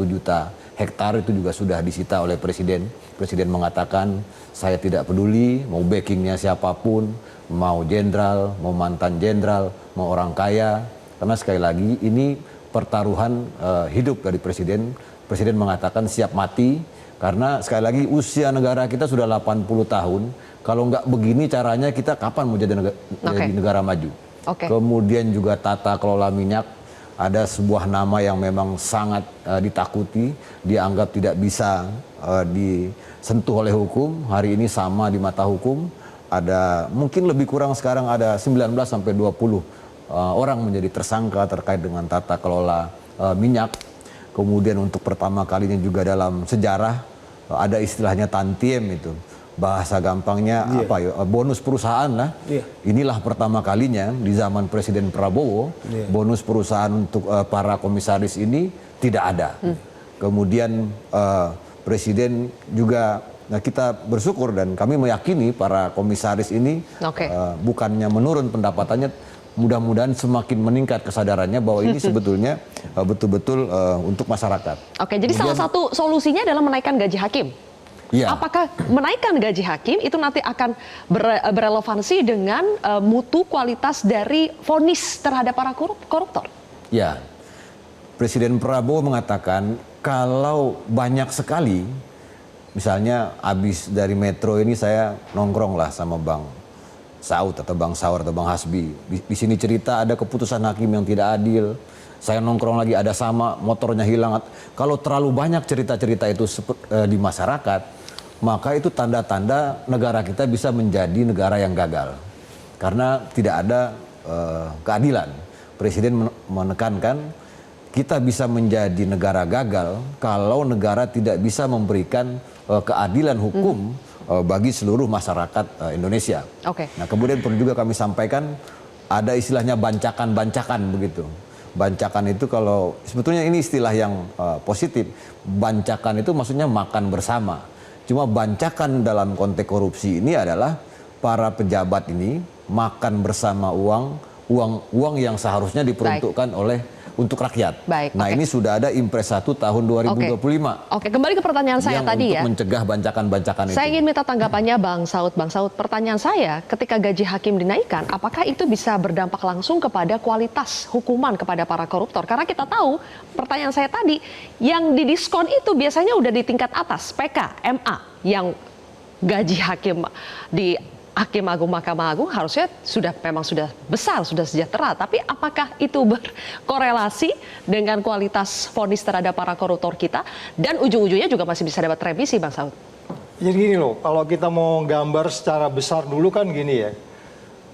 juta hektar itu juga sudah disita oleh Presiden. Presiden mengatakan saya tidak peduli mau backingnya siapapun, mau jenderal, mau mantan jenderal, mau orang kaya, karena sekali lagi ini pertaruhan hidup dari Presiden. Presiden mengatakan siap mati karena sekali lagi usia negara kita sudah 80 tahun. Kalau nggak begini caranya kita kapan mau jadi negara maju? Kemudian juga tata kelola minyak, ada sebuah nama yang memang sangat ditakuti, dianggap tidak bisa disentuh oleh hukum. Hari ini sama di mata hukum, ada mungkin lebih kurang sekarang ada 19 sampai 20 orang menjadi tersangka terkait dengan tata kelola minyak. Kemudian untuk pertama kalinya juga dalam sejarah ada istilahnya tantiem itu. Bahasa gampangnya bonus perusahaan lah. Inilah pertama kalinya di zaman Presiden Prabowo bonus perusahaan untuk para komisaris ini tidak ada. Kemudian Presiden juga kita bersyukur dan kami meyakini para komisaris ini bukannya menurun pendapatannya, mudah-mudahan semakin meningkat kesadarannya bahwa ini sebetulnya betul-betul untuk masyarakat. Jadi salah satu solusinya adalah menaikkan gaji hakim. Apakah menaikkan gaji hakim itu nanti akan berrelevansi dengan mutu kualitas dari vonis terhadap para koruptor? Ya, Presiden Prabowo mengatakan kalau banyak sekali, misalnya habis dari Metro ini saya nongkrong lah sama Bang Saud atau Bang Saur atau Bang Hasbi. Di sini cerita ada keputusan hakim yang tidak adil. Saya nongkrong lagi ada sama, motornya hilang. Kalau terlalu banyak cerita-cerita itu di masyarakat, maka itu tanda-tanda negara kita bisa menjadi negara yang gagal. Karena tidak ada keadilan. Presiden menekankan kita bisa menjadi negara gagal kalau negara tidak bisa memberikan keadilan hukum bagi seluruh masyarakat Indonesia. Nah, kemudian perlu juga kami sampaikan ada istilahnya bancakan-bancakan begitu. Bancakan itu kalau sebetulnya ini istilah yang positif. Bancakan itu maksudnya makan bersama. Cuma bancakan dalam konteks korupsi ini adalah para pejabat ini makan bersama uang yang seharusnya diperuntukkan untuk rakyat. Nah, ini sudah ada Impres 1 tahun 2025. Kembali ke pertanyaan saya tadi untuk mencegah bancakan-bancakan itu. Saya ingin minta tanggapannya Bang Saud. Bang Saud, pertanyaan saya, ketika gaji hakim dinaikkan, apakah itu bisa berdampak langsung kepada kualitas hukuman kepada para koruptor? Karena kita tahu, pertanyaan saya tadi, yang didiskon itu biasanya udah di tingkat atas, PK, MA, yang gaji hakim di Hakim Agung Mahkamah Agung harusnya memang sudah besar, sudah sejahtera. Tapi apakah itu berkorelasi dengan kualitas vonis terhadap para koruptor kita? Dan ujung-ujungnya juga masih bisa dapat remisi, Bang Saud. Jadi gini loh, kalau kita mau gambar secara besar dulu kan gini ya.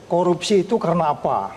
Korupsi itu karena apa?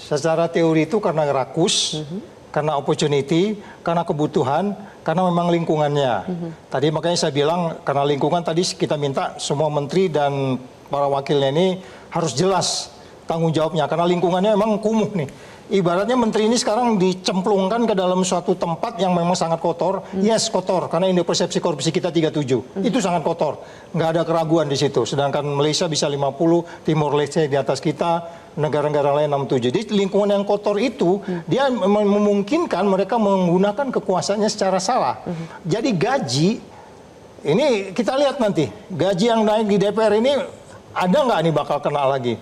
Secara teori itu karena rakus, karena opportunity, karena kebutuhan, karena memang lingkungannya. Tadi makanya saya bilang karena lingkungan tadi kita minta semua menteri dan para wakilnya ini harus jelas tanggung jawabnya karena lingkungannya memang kumuh nih. Ibaratnya menteri ini sekarang dicemplungkan ke dalam suatu tempat yang memang sangat kotor. Yes, kotor karena indeks persepsi korupsi kita 37. Itu sangat kotor. Nggak ada keraguan di situ. Sedangkan Malaysia bisa 50, Timor Leste di atas kita, negara-negara lain 67. Jadi lingkungan yang kotor itu dia memungkinkan mereka menggunakan kekuasaannya secara salah. Jadi gaji ini kita lihat nanti gaji yang naik di DPR ini ada nggak nih bakal kena lagi?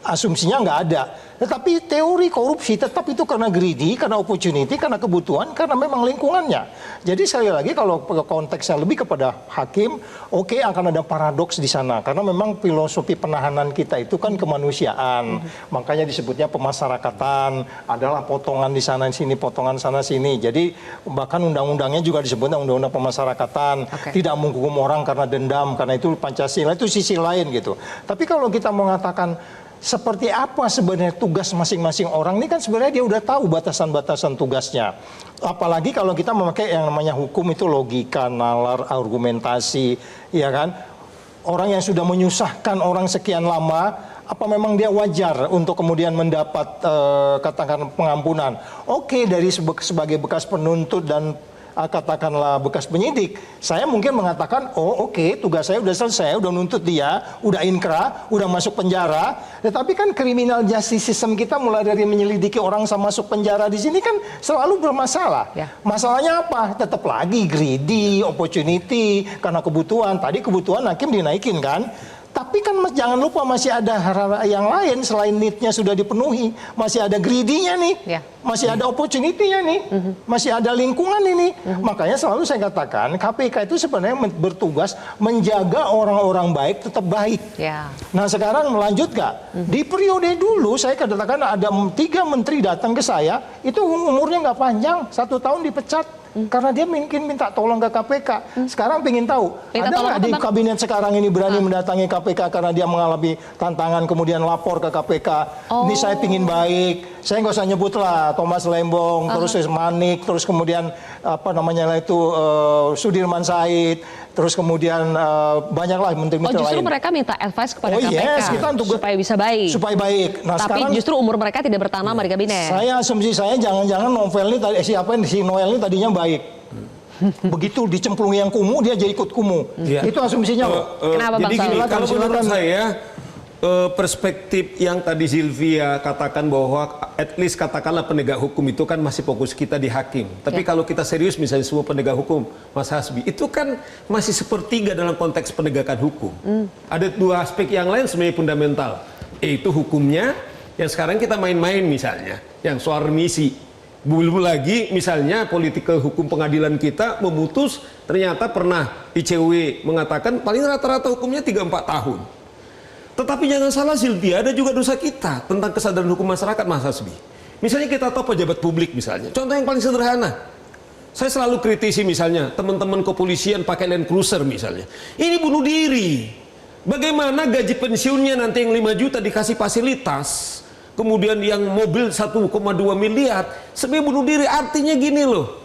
Asumsinya nggak ada. Tetapi teori korupsi tetap itu karena greedy, karena opportunity, karena kebutuhan, karena memang lingkungannya. Jadi sekali lagi kalau konteksnya lebih kepada hakim, oke, akan ada paradoks di sana. Karena memang filosofi penahanan kita itu kan kemanusiaan. Makanya disebutnya pemasyarakatan, adalah potongan di sana sini, potongan sana sini. Jadi bahkan undang-undangnya juga disebutnya undang-undang pemasyarakatan. Tidak menghukum orang karena dendam, karena itu Pancasila, itu sisi lain gitu. Tapi kalau kita mengatakan seperti apa sebenarnya tugas masing-masing orang ini kan sebenarnya dia udah tahu batasan-batasan tugasnya. Apalagi kalau kita memakai yang namanya hukum itu logika, nalar, argumentasi, ya kan? Orang yang sudah menyusahkan orang sekian lama, apa memang dia wajar untuk kemudian mendapat katakan pengampunan? Oke, dari sebagai bekas penuntut dan katakanlah bekas penyidik, saya mungkin mengatakan, oh oke, tugas saya udah selesai, udah nuntut dia, udah inkrah, udah masuk penjara. Tetapi kan criminal justice system kita mulai dari menyelidiki orang sama masuk penjara di sini kan selalu bermasalah. Masalahnya apa? Tetap lagi greedy, opportunity, karena kebutuhan. Tadi kebutuhan hakim dinaikin kan? Tapi kan jangan lupa masih ada hal yang lain selain need-nya sudah dipenuhi. Masih ada greedy-nya nih. Masih ada opportunity-nya nih. Masih ada lingkungan ini. Makanya selalu saya katakan KPK itu sebenarnya bertugas menjaga orang-orang baik tetap baik. Nah sekarang melanjut gak? Di periode dulu saya katakan ada 3 menteri datang ke saya. Itu umurnya nggak panjang. 1 tahun dipecat. Karena dia mungkin minta tolong ke KPK. Sekarang pengen tahu, ada nggak di kabinet sekarang ini berani mendatangi KPK karena dia mengalami tantangan kemudian lapor ke KPK. Ini saya pingin baik. Saya nggak usah nyebut lah Thomas Lembong, terus Manik, terus kemudian apa namanya itu Sudirman Said, terus kemudian banyaklah menteri-menteri lain. Justru mereka minta advice kepada KPK kita supaya bisa baik. Supaya baik. Nah, tapi sekarang, justru umur mereka tidak bertambah di kabinet. Asumsi saya jangan-jangan novel ini tadi si Noel ini tadinya baik. Begitu dicemplungi yang kumuh dia jadi ikut kumuh. Itu asumsinya. Kenapa Bang? Jadi gini, kalau menurut saya perspektif yang tadi Sylvia katakan bahwa at least katakanlah penegak hukum itu kan masih fokus kita di hakim. Tapi kalau kita serius misalnya semua penegak hukum, Mas Hasbi, itu kan masih sepertiga dalam konteks penegakan hukum. Ada 2 aspek yang lain sebenarnya fundamental, yaitu hukumnya yang sekarang kita main-main misalnya, yang soal remisi. Belum lagi misalnya political hukum pengadilan kita memutus ternyata pernah ICW mengatakan paling rata-rata hukumnya 3-4 tahun. Tetapi jangan salah Sylvia, ada juga dosa kita tentang kesadaran hukum masyarakat, Mas Hasbi. Misalnya kita tahu pejabat publik misalnya. Contoh yang paling sederhana. Saya selalu kritisi misalnya teman-teman kepolisian pakai Land Cruiser misalnya. Ini bunuh diri. Bagaimana gaji pensiunnya nanti yang 5 juta dikasih fasilitas, kemudian yang mobil 1,2 miliar, sebenarnya bunuh diri. Artinya gini loh,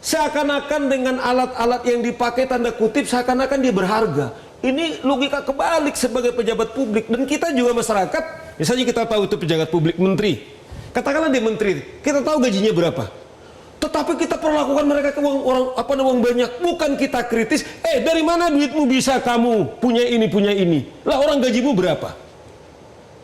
seakan-akan dengan alat-alat yang dipakai tanda kutip seakan-akan dia berharga. Ini logika kebalik sebagai pejabat publik. Dan kita juga masyarakat, misalnya kita tahu itu pejabat publik menteri, katakanlah dia menteri, kita tahu gajinya berapa, tetapi kita perlakukan mereka ke uang banyak. Bukan kita kritis, dari mana duitmu bisa kamu punya ini lah, orang gajimu berapa.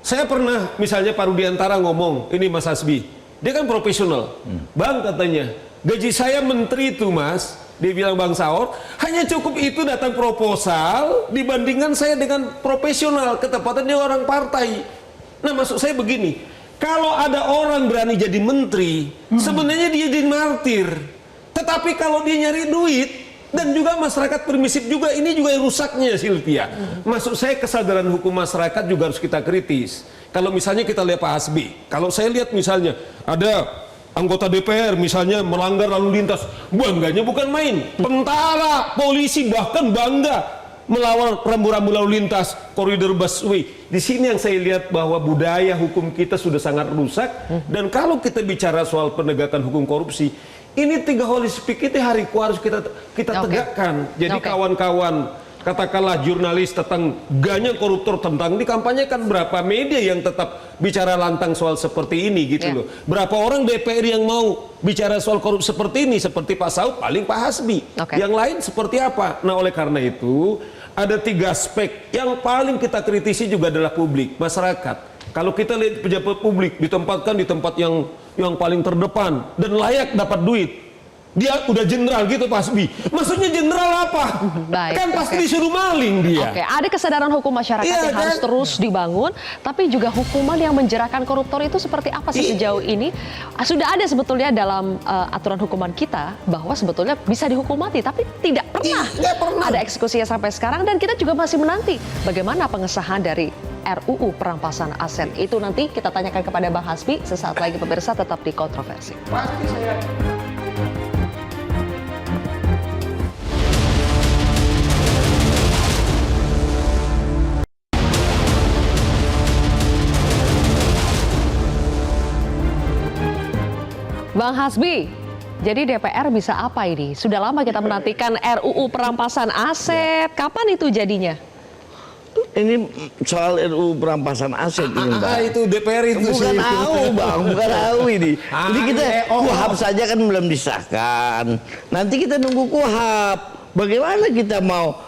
Saya pernah misalnya Pak Rudiantara ngomong, ini Mas Hasbi, dia kan profesional. Bang katanya, gaji saya menteri itu Mas, dia bilang Bang Saur, hanya cukup itu datang proposal dibandingkan saya dengan profesional, ketepatan dia orang partai. Nah maksud saya begini, kalau ada orang berani jadi menteri, sebenarnya dia jadi martir. Tetapi kalau dia nyari duit, dan juga masyarakat permisif juga, ini juga yang rusaknya Sylvia. Maksud saya kesadaran hukum masyarakat juga harus kita kritis. Kalau misalnya kita lihat Pak Hasbi, kalau saya lihat misalnya ada anggota DPR misalnya melanggar lalu lintas, bangganya bukan main. Tentara, polisi bahkan bangga melawan rambu-rambu lalu lintas, koridor busway. Di sini yang saya lihat bahwa budaya hukum kita sudah sangat rusak. Dan kalau kita bicara soal penegakan hukum korupsi, ini 3 holistik itu hariku harus kita tegakkan. Jadi kawan-kawan, katakanlah jurnalis tentang ganyak koruptor, tentang dikampanyekan berapa media yang tetap bicara lantang soal seperti ini gitu loh. Berapa orang DPR yang mau bicara soal korupsi seperti ini, seperti Pak Saud, paling Pak Hasbi. Yang lain seperti apa? Nah oleh karena itu ada 3 aspek yang paling kita kritisi juga adalah publik, masyarakat. Kalau kita lihat pejabat publik ditempatkan di tempat yang paling terdepan dan layak dapat duit, Dia udah jenderal gitu Pak Hasbi. Maksudnya jenderal apa? Baik, Kan pasti oke. disuruh maling dia. Oke, ada kesadaran hukum masyarakat Iya, yang harus kan? terus dibangun, tapi juga hukuman yang menjerahkan koruptor itu seperti apa sih sejauh ini? Sudah ada sebetulnya dalam aturan hukuman kita bahwa sebetulnya bisa dihukum mati, tapi tidak pernah, Tidak pernah. ada eksekusinya sampai sekarang, dan kita juga masih menanti bagaimana pengesahan dari RUU perampasan aset. Itu nanti kita tanyakan kepada Bang Hasbi sesaat lagi, pemirsa, tetap di Kontroversi. Pasti saya. Bang Hasbi, jadi DPR bisa apa ini? Sudah lama kita menantikan RUU perampasan aset. Kapan itu jadinya? Ini soal RUU perampasan aset ini, Mbak. Itu DPR itu Bukan sih. AU, Bang, bukan AU ini. Ini kita DO. KUHP saja kan belum disahkan. Nanti kita nunggu KUHP. Bagaimana kita mau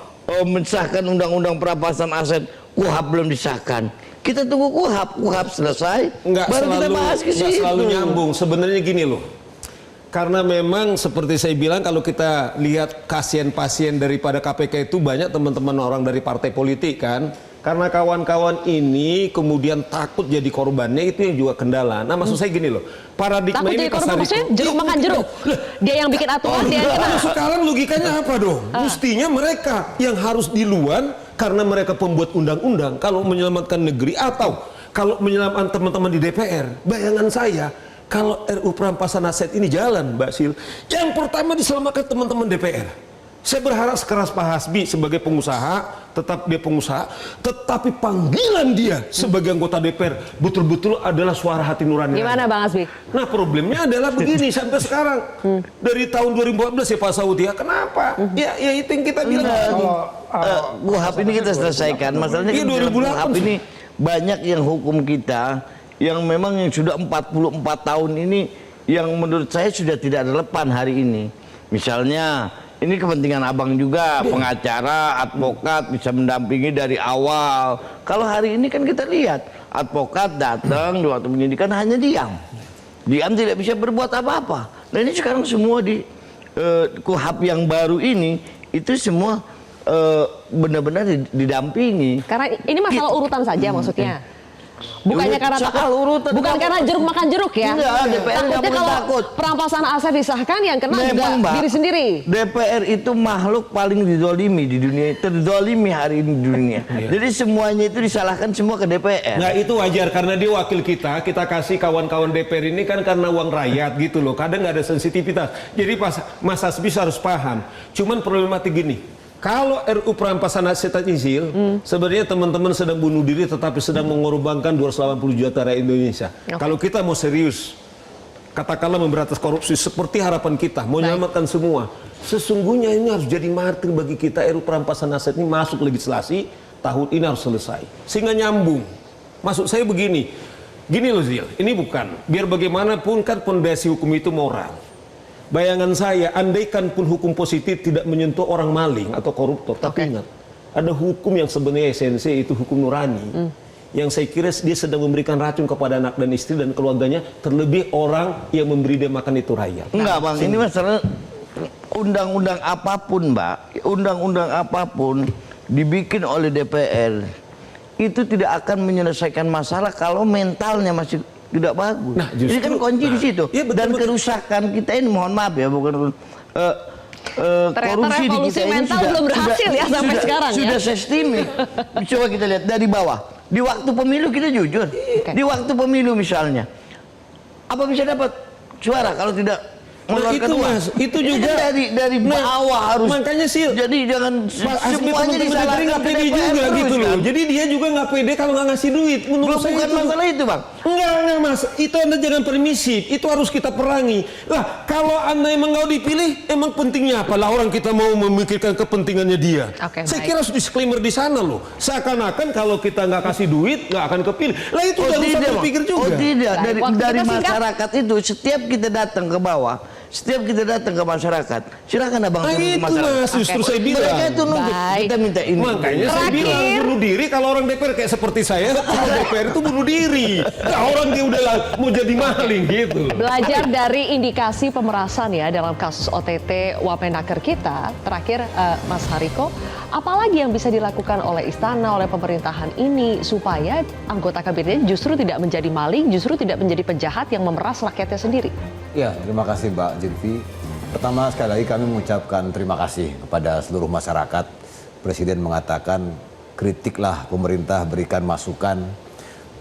mensahkan undang-undang perampasan aset, KUHP belum disahkan. Kita tunggu KUHP selesai, baru kita bahas ke nggak situ. selalu nyambung. Sebenarnya gini loh. Karena memang seperti saya bilang, kalau kita lihat pasien-pasien daripada KPK itu banyak teman-teman orang dari partai politik kan. Karena kawan-kawan ini kemudian takut jadi korbannya, itu yang juga kendala. Nah, maksud saya gini loh, paradigma Takut ini jadi korban maksudnya jeruk makan jeruk. Dia yang bikin aturan, dia yang kena. Nah, sekarang logikanya apa dong? Mestinya mereka yang harus diluan karena mereka pembuat undang-undang kalau menyelamatkan negeri, atau kalau menyelamatkan teman-teman di DPR. Bayangan saya, kalau RUU perampasan aset ini jalan, Mbak Sil, yang pertama diselamatkan teman-teman DPR. Saya berharap sekeras Pak Hasbi sebagai pengusaha, tetap dia pengusaha, tetapi panggilan dia sebagai anggota DPR betul-betul adalah suara hati nurani. Gimana Bang Hasbi? Nah, problemnya adalah begini sampai sekarang. Dari tahun 2014 ya Pak Saudi, ya kenapa? Ya itu yang kita bilang. KUHP ini kita selesaikan. Masalahnya Iya, kan 2008 KUHP ini banyak yang hukum kita yang memang yang sudah 44 tahun ini yang menurut saya sudah tidak relevan hari ini. Misalnya ini kepentingan abang juga, pengacara, advokat bisa mendampingi dari awal. Kalau hari ini kan kita lihat, advokat datang di waktu penyidikan hanya diam. Diam, tidak bisa berbuat apa-apa. Nah ini sekarang semua di KUHP yang baru ini, itu semua benar-benar didampingi. Karena ini masalah urutan saja maksudnya. Bukannya karena Soal urutan, bukan kamu- karena jeruk makan jeruk ya. Enggak, DPR nggak Takutnya boleh kalau takut. perampasan aset disahkan yang kena juga Mbak, diri sendiri. DPR itu makhluk paling didolimi di dunia, terdolimi hari ini di dunia. Jadi semuanya itu disalahkan semua ke DPR. Nah itu wajar karena dia wakil kita kasih kawan-kawan DPR ini kan karena uang rakyat gitu loh. Kadang nggak ada sensitivitas. Jadi Mas Hasbi harus paham. Cuman problematik gini. Kalau RUU perampasan aset izil, sebenarnya teman-teman sedang bunuh diri tetapi sedang mengorbankan 280 juta rakyat Indonesia. Oke. Kalau kita mau serius, katakanlah memberantas korupsi seperti harapan kita, mau menyelamatkan semua. Sesungguhnya ini harus jadi martir bagi kita. RUU perampasan aset ini masuk legislasi, tahun ini harus selesai. Sehingga nyambung. Maksud saya begini, gini loh Zil, ini bukan. Biar bagaimanapun kan pondasi hukum itu moral. Bayangan saya, andaikan pun hukum positif tidak menyentuh orang maling atau koruptor, tapi ingat, ada hukum yang sebenarnya esensi, itu hukum nurani. Yang saya kira dia sedang memberikan racun kepada anak dan istri dan keluarganya, terlebih orang yang memberi dia makan itu rakyat. Enggak Bang, ini masalah undang-undang apapun Mbak, undang-undang apapun dibikin oleh DPR, itu tidak akan menyelesaikan masalah kalau mentalnya masih tidak bagus. Nah, justru- ini kan kunci di situ. Iya, betul, Dan betul. kerusakan kita ini, mohon maaf ya, bukan Ternyata korupsi di revolusi kita ini mental belum berhasil ya sampai sekarang ya. Sudah sistemik. Coba kita lihat dari bawah. Di waktu pemilu kita jujur. Di waktu pemilu misalnya, apa bisa dapat suara kalau tidak mengeluarkan itu, uang? Mas, itu Ini juga. kan dari Nah, bawah harus. makanya sih, Jadi jangan semuanya disalahkan nggak ke pede DPR juga terus, gitu loh. kan? Jadi dia juga nggak pede kalau nggak ngasih duit. Menurut Belum, saya bukan itu masalah itu Bang. Enggak Mas, itu Anda jangan permisif, itu harus kita perangi. Lah, kalau Anda emang nggak dipilih, emang pentingnya apa? Lah orang kita mau memikirkan kepentingannya dia. Oke, Saya baik. kira harus disclaimer di sana loh. Seakan-akan kalau kita nggak kasih duit, nggak akan kepilih. Lah itu udah usah Bang. berpikir juga. Oh tidak, Baik, waktu dari kita singkat. masyarakat itu setiap kita datang ke bawah, Setiap kita datang ke masyarakat, silakan abang Nah turun ke itu masyarakat. mas, justru saya bilang. Mereka itu nunggu Baik. kita minta ini. Makanya saya bilang bunuh diri kalau orang DPR kayak seperti saya, kalau DPR itu bunuh diri. Nah, orang dia udah mau jadi maling gitu. Belajar dari indikasi pemerasan ya dalam kasus OTT Wamenaker kita, terakhir Mas Hariko, apalagi yang bisa dilakukan oleh istana, oleh pemerintahan ini supaya anggota kabinet justru tidak menjadi maling, justru tidak menjadi penjahat yang memeras rakyatnya sendiri? Ya, terima kasih Mbak Zilvi. Pertama sekali lagi kami mengucapkan terima kasih kepada seluruh masyarakat. Presiden mengatakan kritiklah pemerintah, berikan masukan.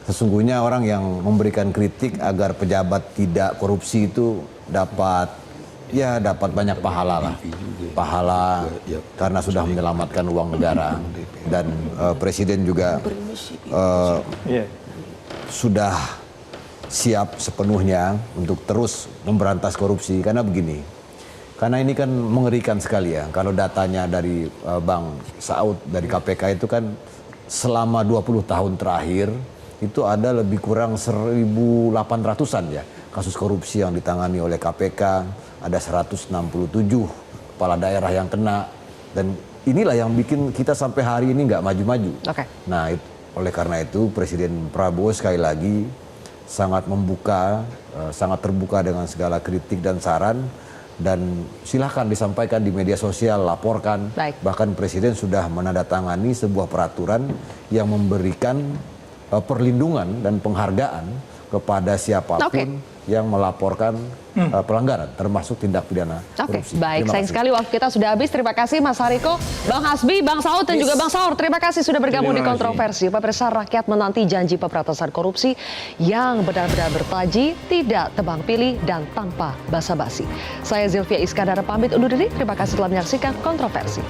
Sesungguhnya orang yang memberikan kritik agar pejabat tidak korupsi itu dapat banyak pahala lah. Pahala karena sudah menyelamatkan uang negara. Dan Presiden juga sudah siap sepenuhnya untuk terus memberantas korupsi. Karena begini, karena ini kan mengerikan sekali ya. Kalau datanya dari Bang Saud dari KPK itu kan selama 20 tahun terakhir itu ada lebih kurang 1.800-an ya kasus korupsi yang ditangani oleh KPK. Ada 167 kepala daerah yang kena. Dan inilah yang bikin kita sampai hari ini nggak maju-maju. Oke. Nah, oleh karena itu Presiden Prabowo sekali lagi sangat membuka, sangat terbuka dengan segala kritik dan saran, dan silahkan disampaikan di media sosial, laporkan. Baik. Bahkan Presiden sudah menandatangani sebuah peraturan yang memberikan perlindungan dan penghargaan kepada siapapun yang melaporkan pelanggaran, termasuk tindak pidana Oke, korupsi. baik. Terima Sayang kasih. sekali waktu kita sudah habis. Terima kasih Mas Hariko, Bang Hasbi, Bang Saud, dan juga Bang Saur. Terima kasih sudah bergabung di Kontroversi. Pemirsa, rakyat menanti janji pemberantasan korupsi yang benar-benar bertaji, tidak tebang pilih, dan tanpa basa-basi. Saya Zilvia Iskandar pamit undur diri. Terima kasih telah menyaksikan Kontroversi.